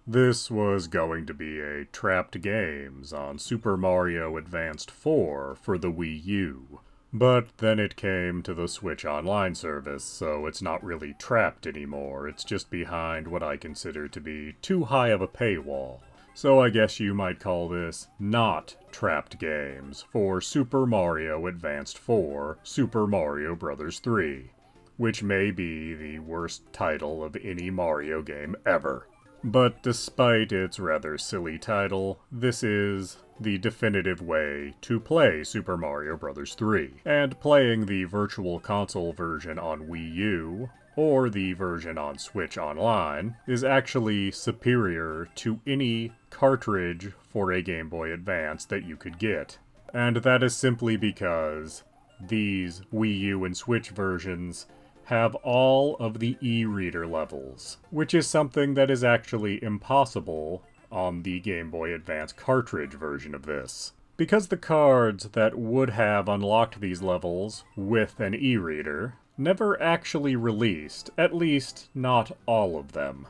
This was going to be a Trapped Games on Super Mario Advanced 4 for the Wii U. But then it came to the Switch Online service, so it's not really trapped anymore, it's just behind what I consider to be too high of a paywall. So I guess you might call this not Trapped Games for Super Mario Advanced 4 Super Mario Bros. 3, which may be the worst title of any Mario game ever. But despite its rather silly title, this is the definitive way to play Super Mario Bros. 3. And playing the Virtual Console version on Wii U, or the version on Switch Online, is actually superior to any cartridge for a Game Boy Advance that you could get. And that is simply because these Wii U and Switch versions have all of the e-reader levels, which is something that is actually impossible on the Game Boy Advance cartridge version of this. Because the cards that would have unlocked these levels with an e-reader never actually released, at least not all of them.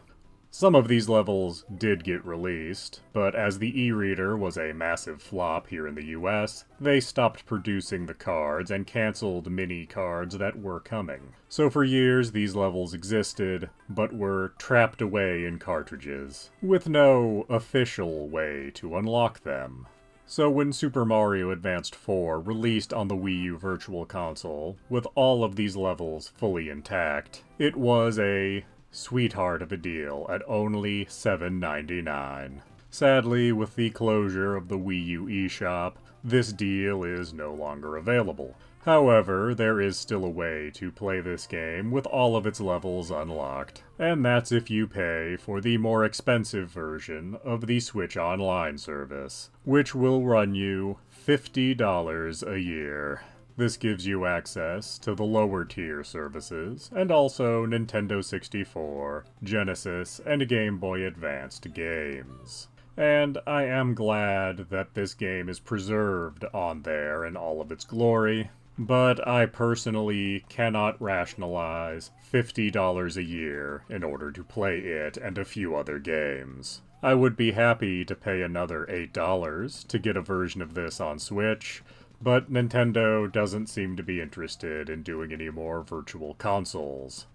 Some of these levels did get released, but as the e-reader was a massive flop here in the US, they stopped producing the cards and canceled mini cards that were coming. So for years these levels existed, but were trapped away in cartridges, with no official way to unlock them. So when Super Mario Advanced 4 released on the Wii U Virtual Console, with all of these levels fully intact, it was a sweetheart of a deal at only $7.99. Sadly, with the closure of the Wii U eShop, this deal is no longer available. However, there is still a way to play this game with all of its levels unlocked, and that's if you pay for the more expensive version of the Switch Online service, which will run you $50 a year. This gives you access to the lower tier services, and also Nintendo 64, Genesis, and Game Boy Advanced games. And I am glad that this game is preserved on there in all of its glory, but I personally cannot rationalize $50 a year in order to play it and a few other games. I would be happy to pay another $8 to get a version of this on Switch, but Nintendo doesn't seem to be interested in doing any more virtual consoles.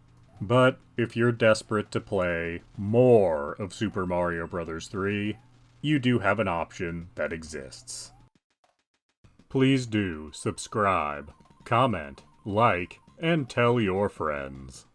But if you're desperate to play more of Super Mario Bros. 3, you do have an option that exists. Please do subscribe, comment, like, and tell your friends.